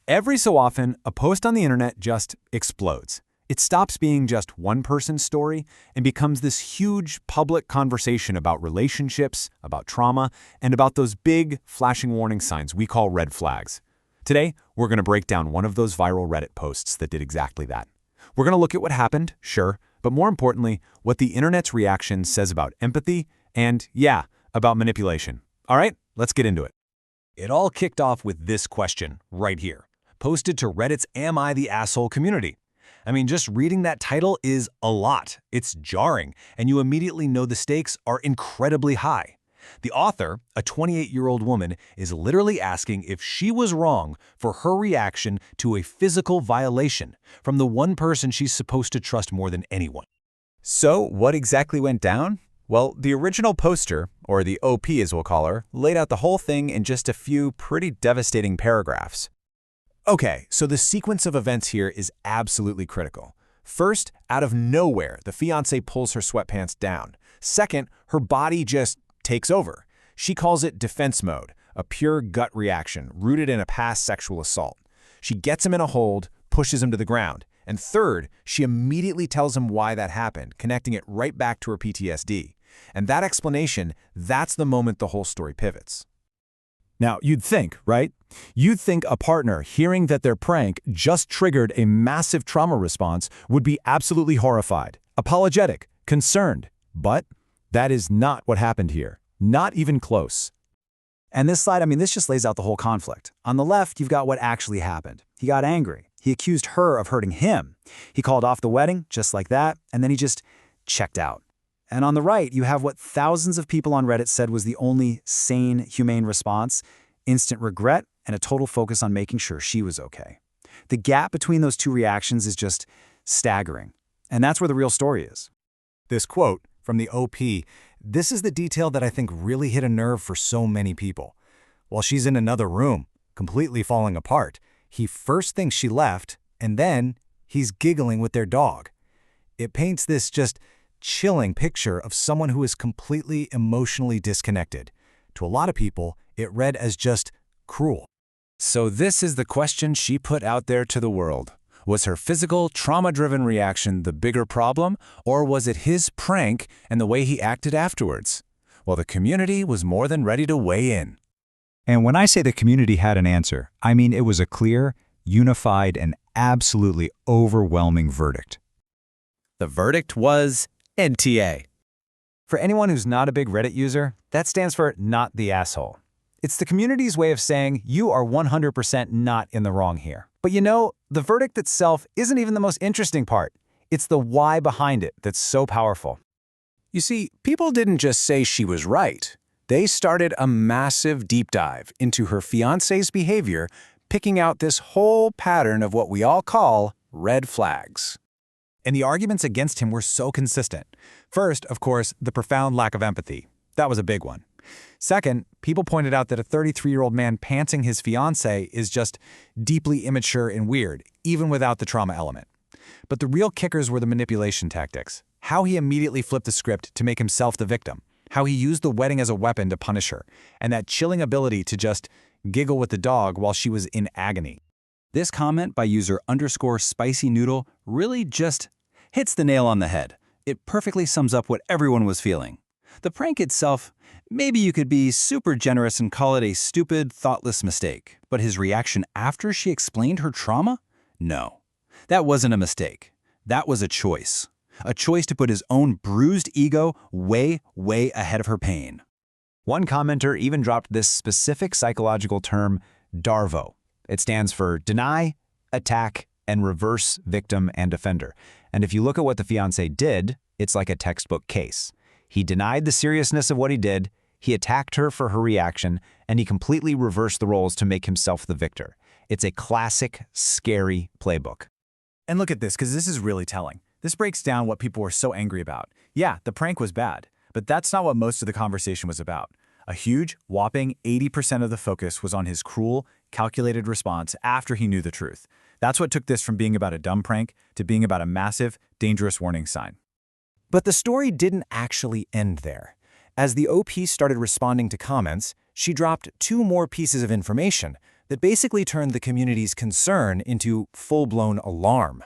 Every so often, a post on the internet just explodes. It stops being just one person's story and becomes this huge public conversation about relationships, about trauma, and about those big, flashing warning signs we call red flags. Today, we're going to break down one of those viral Reddit posts that did exactly that. We're going to look at what happened, sure, but more importantly, what the internet's reaction says about empathy and, about manipulation. All right, let's get into it. It all kicked off with this question right here, posted to Reddit's Am I the Asshole community. Just reading that title is a lot. It's jarring, and you immediately know the stakes are incredibly high. The author, a 28-year-old woman, is literally asking if she was wrong for her reaction to a physical violation from the one person she's supposed to trust more than anyone. So, what exactly went down? Well, the original poster, or the OP as we'll call her, laid out the whole thing in just a few pretty devastating paragraphs. Okay, so the sequence of events here is absolutely critical. First, out of nowhere, the fiancé pulls her sweatpants down. Second, her body just takes over. She calls it defense mode, a pure gut reaction rooted in a past sexual assault. She gets him in a hold, pushes him to the ground. And third, she immediately tells him why that happened, connecting it right back to her PTSD. And that explanation, that's the moment the whole story pivots. Now, you'd think, right? You'd think a partner hearing that their prank just triggered a massive trauma response would be absolutely horrified, apologetic, concerned. But that is not what happened here. Not even close. And this slide, this just lays out the whole conflict. On the left, you've got what actually happened. He got angry. He accused her of hurting him. He called off the wedding, just like that, and then he just checked out. And on the right, you have what thousands of people on Reddit said was the only sane, humane response: instant regret and a total focus on making sure she was okay. The gap between those two reactions is just staggering. And that's where the real story is. This quote from the OP, this is the detail that I think really hit a nerve for so many people. While she's in another room, completely falling apart, he first thinks she left, and then he's giggling with their dog. It paints this just chilling picture of someone who is completely emotionally disconnected. To a lot of people, it read as just cruel. So this is the question she put out there to the world. Was her physical, trauma-driven reaction the bigger problem, or was it his prank and the way he acted afterwards? Well, the community was more than ready to weigh in. And when I say the community had an answer, it was a clear, unified, and absolutely overwhelming verdict. The verdict was NTA. For anyone who's not a big Reddit user, that stands for not the asshole. It's the community's way of saying you are 100% not in the wrong here. But the verdict itself isn't even the most interesting part. It's the why behind it that's so powerful. You see, people didn't just say she was right. They started a massive deep dive into her fiancé's behavior, picking out this whole pattern of what we all call red flags. And the arguments against him were so consistent. First, of course, the profound lack of empathy. That was a big one. Second, people pointed out that a 33-year-old man pantsing his fiancée is just deeply immature and weird, even without the trauma element. But the real kickers were the manipulation tactics. How he immediately flipped the script to make himself the victim. How he used the wedding as a weapon to punish her. And that chilling ability to just giggle with the dog while she was in agony. This comment by user _spicynoodle really just hits the nail on the head. It perfectly sums up what everyone was feeling. The prank itself, maybe you could be super generous and call it a stupid, thoughtless mistake. But his reaction after she explained her trauma? No. That wasn't a mistake. That was a choice. A choice to put his own bruised ego way, way ahead of her pain. One commenter even dropped this specific psychological term, DARVO. It stands for deny, attack, and reverse victim and offender. And if you look at what the fiancé did, it's like a textbook case. He denied the seriousness of what he did, he attacked her for her reaction, and he completely reversed the roles to make himself the victor. It's a classic, scary playbook. And look at this, because this is really telling. This breaks down what people were so angry about. Yeah, the prank was bad, but that's not what most of the conversation was about. A huge, whopping 80% of the focus was on his cruel, calculated response after he knew the truth. That's what took this from being about a dumb prank to being about a massive, dangerous warning sign. But the story didn't actually end there. As the OP started responding to comments, she dropped two more pieces of information that basically turned the community's concern into full-blown alarm.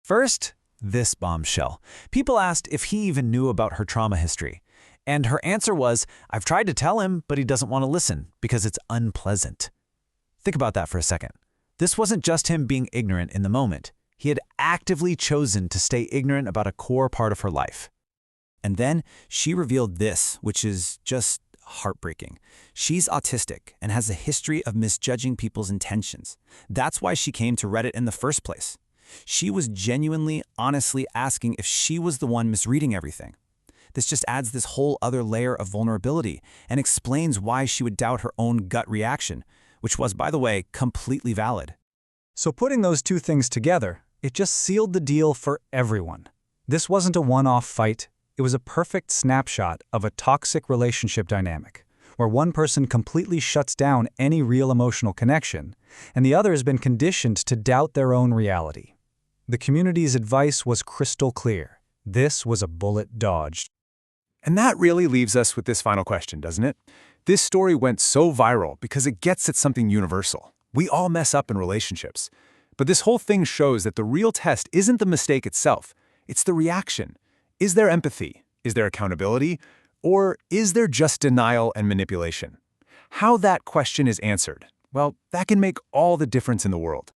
First, this bombshell. People asked if he even knew about her trauma history. And her answer was, "I've tried to tell him, but he doesn't want to listen because it's unpleasant." Think about that for a second. This wasn't just him being ignorant in the moment. He had actively chosen to stay ignorant about a core part of her life. And then she revealed this, which is just heartbreaking. She's autistic and has a history of misjudging people's intentions. That's why she came to Reddit in the first place. She was genuinely, honestly asking if she was the one misreading everything. This just adds this whole other layer of vulnerability and explains why she would doubt her own gut reaction, which was, by the way, completely valid. So putting those two things together, it just sealed the deal for everyone. This wasn't a one-off fight. It was a perfect snapshot of a toxic relationship dynamic, where one person completely shuts down any real emotional connection, and the other has been conditioned to doubt their own reality. The community's advice was crystal clear. This was a bullet dodged. And that really leaves us with this final question, doesn't it? This story went so viral because it gets at something universal. We all mess up in relationships. But this whole thing shows that the real test isn't the mistake itself, it's the reaction. Is there empathy? Is there accountability? Or is there just denial and manipulation? How that question is answered, well, that can make all the difference in the world.